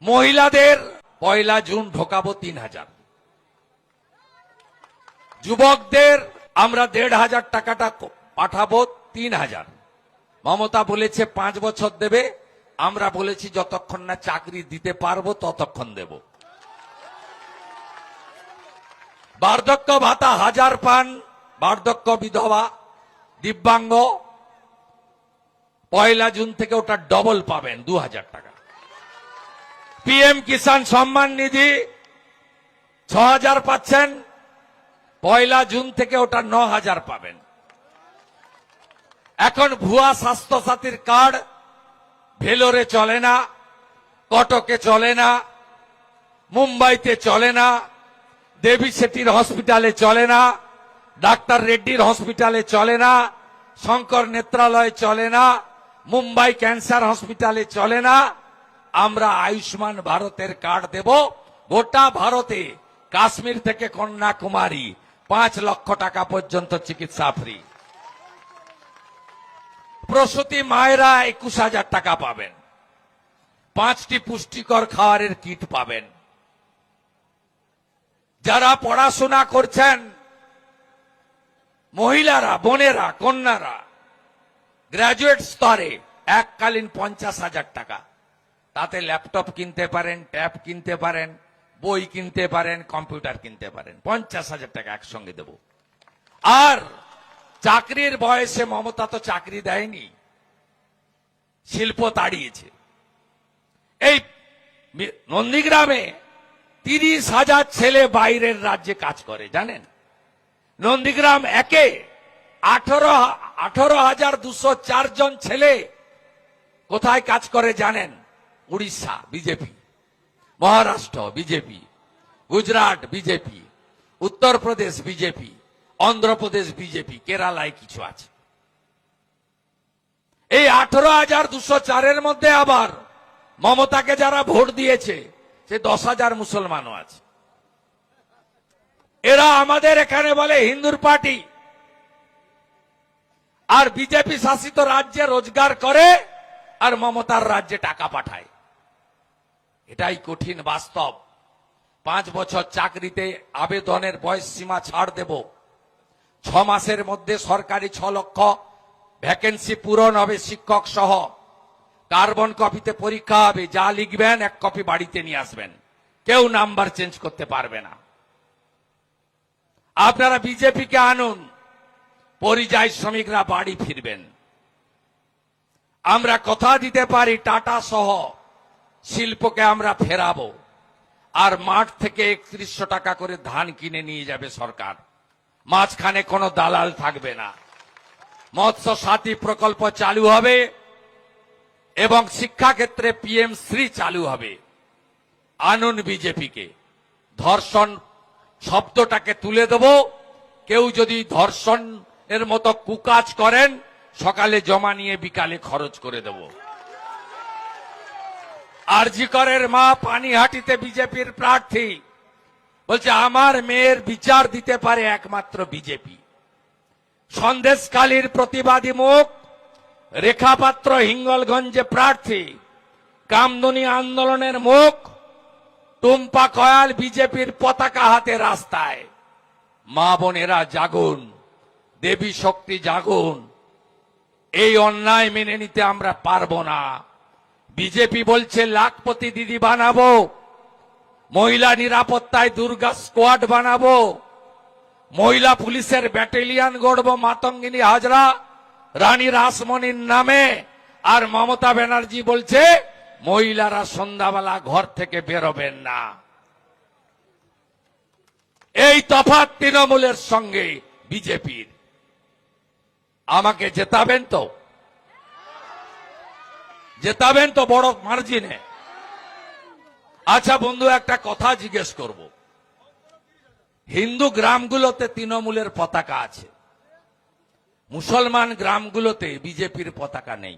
মহিলাদের 1 জুন ঢোকাবো 3000, যুবকদের আমরা 1500 টাকাটা পাঠাবো 3000। মমতা বলেছে 5 বছর দেবে, আমরা বলেছি যতক্ষণ না চাকরি দিতে পারবো ততক্ষণ দেব। বার্ধক্য ভাতা 1000 পান বার্ধক্য বিধবা দিব্যাঙ্গ, 1 জুন থেকে ওটা ডবল পাবেন 2000 টাকা। পিএম কিষাণ সম্মান নিধি 6000 পাচ্ছেন, 1 জুন থেকে ওটা 9000 পাবেন। এখন ভুয়া স্বাস্থ্য সাথীর কার্ড ভেলোরে চলে না, কটকে চলে না, মুম্বাইতে চলে না, দেবী শেঠির হসপিটালে চলে না, ডাক্তার রেড্ডির হসপিটালে চলে না, শঙ্কর নেত্রালয়ে চলে না, মুম্বাই ক্যান্সার হসপিটালে চলে না। আমরা আয়ুষ্মান ভারতের কার্ড দেব গোটা ভারতে, কাশ্মীর থেকে কন্যাকুমারী 5 লক্ষ টাকা পর্যন্ত চিকিৎসা ফ্রি। প্রসূতি মায়েরা 21,000 টাকা পাবেন, 5টি পুষ্টিকর খাবারের কিট পাবেন। যারা পড়াশোনা করছেন মহিলারা, বোনেরা, কন্যারা গ্রাজুয়েট স্তরে এককালীন 50,000 টাকা, তাতে ল্যাপটপ কিনতে পারেন, ট্যাব কিনতে পারেন, বই কিনতে পারেন, কম্পিউটার কিনতে পারেন। 50,000 টাকা একসঙ্গে দেব। আর চাকরির বয়সে মমতা তো চাকরি দেয়নি, শিল্প তাড়িয়েছে। এই নন্দীগ্রামে 30,000 ছেলে বাইরের রাজ্যে কাজ করে, জানেন? নন্দীগ্রাম একে 18,204 জন ছেলে কোথায় কাজ করে জানেন? Orissa BJP, Maharashtra BJP, Gujarat BJP, Uttar Pradesh BJP, Andhra Pradesh BJP, কেরালায় কিছু আছে। এই 18,204-এর মধ্যে আবার মমতাকে যারা ভোট দিয়েছে সে 10,000 মুসলমানও আছে। এরা আমাদের এখানে বলে হিন্দুর পার্টি, আর বিজেপি শাসিত রাজ্যে রোজগার করে আর মমতার রাজ্যে টাকা পাঠায়। এটাই কঠিন বাস্তব। 5 বছর চাকরিতে আবেদনের বয়স সীমা ছাড় দেব। 6 মাসের মধ্যে সরকারি 6 লক্ষ ভ্যাকেন্সি পূরণ হবে শিক্ষক সহ। কার্বন কপিতে পরীক্ষা হবে, যা লিখবেন 1 কপি বাড়িতে নিয়ে আসবেন, কেউ নাম্বার চেঞ্জ করতে পারবে না। আপনারা বিজেপিকে আনুন, পরিযায়ী শ্রমিকরা বাড়ি ফিরবেন। আমরা কথা দিতে পারি টাটা সহ শিল্পকে আমরা ফেরাবো, আর মাঠ থেকে 3100 টাকা করে ধান কিনে নিয়ে যাবে সরকার, মাঝখানে কোনো দালাল থাকবে না। মৎস্য সাথী প্রকল্প চালু হবে এবং শিক্ষাক্ষেত্রে পিএম শ্রী চালু হবে। আনুন বিজেপিকে, ধর্ষণ শব্দটাকে তুলে দেব। কেউ যদি ধর্ষণ এর মতো কুকাজ করেন, সকালে জমা নিয়ে বিকালে খরচ করে দেব। আরজি করের মা পানিহাটিতে বিজেপির প্রার্থী বলছে আমার মেয়ের বিচার দিতে পারে একমাত্র বিজেপি। সন্দেশখালীর প্রতিবাদী মুখ রেখা পাত্র হিঙ্গলগঞ্জে প্রার্থী, কামদুনি আন্দোলনের মুখ টুম্পা কয়াল বিজেপির পতাকা হাতে রাস্তায়। মা বোনেরা জাগুন, দেবী শক্তি জাগুন। এই অন্যায় মেনে নিতে আমরা পারবো না। বিজেপি বলছে লাখপতি দিদি বানাবো, মহিলা নিরাপত্তায় দুর্গা স্কোয়াড বানাবো, মহিলা পুলিশের ব্যাটালিয়ন গড়বো মাতঙ্গিনী হাজরা, রানী রাসমণির নামে। আর মমতা ব্যানার্জি বলছে মহিলারা সন্ধ্যাবেলা ঘর থেকে বেরোবেন না। এই তফাৎ তৃণমূলের সঙ্গে বিজেপির। আমাকে জেতাবেন তো? জেতাবেন তো বড় মার্জিনে? আচ্ছা বন্ধু, একটা কথা জিজ্ঞেস করব। হিন্দু গ্রামগুলোতে তৃণমূলের পতাকা আছে, মুসলমান গ্রামগুলোতে বিজেপির পতাকা নেই।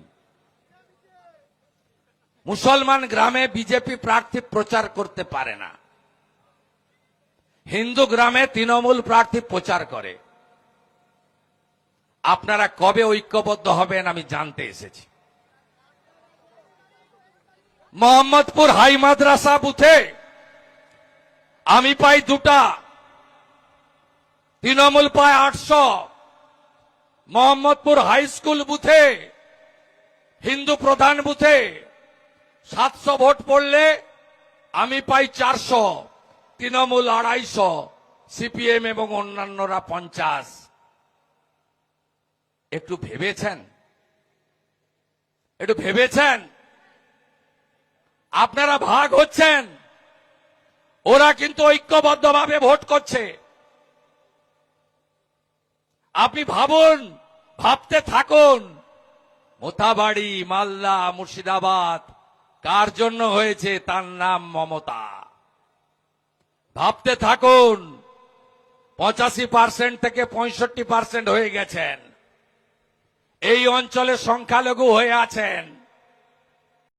মুসলমান গ্রামে বিজেপি প্রার্থী প্রচার করতে পারে না, হিন্দু গ্রামে তৃণমূল প্রার্থী প্রচার করে। আপনারা কবে ঐক্যবদ্ধ হবেন আমি জানতে এসেছি। মোহাম্মদপুর হাই মাদ্রাসা বুথে আমি পাই 2টা, তৃণমূল পায় 800। মোহাম্মদপুর হাই স্কুল বুথে, হিন্দু প্রধান বুথে 700 ভোট পড়লে আমি পাই 400, তৃণমূল 250, সিপিএম এবং অন্যান্যরা 50। একটু ভেবেছেন? একটু ভেবেছেন? আপনারা ভাগ হচ্ছেন, ওরা কিন্তু ঐক্যবদ্ধভাবে ভোট করছে। আপনি ভাবুন, ভাবতে থাকুন, মোথাবাড়ি, মালদা, মুর্শিদাবাদ কার জন্য হয়েছে? তার নাম মমতা। ভাবতে থাকুন, 85% থেকে 65% হয়ে গেছেন। এই অঞ্চলে সংখ্যালঘু হয়ে আছেন।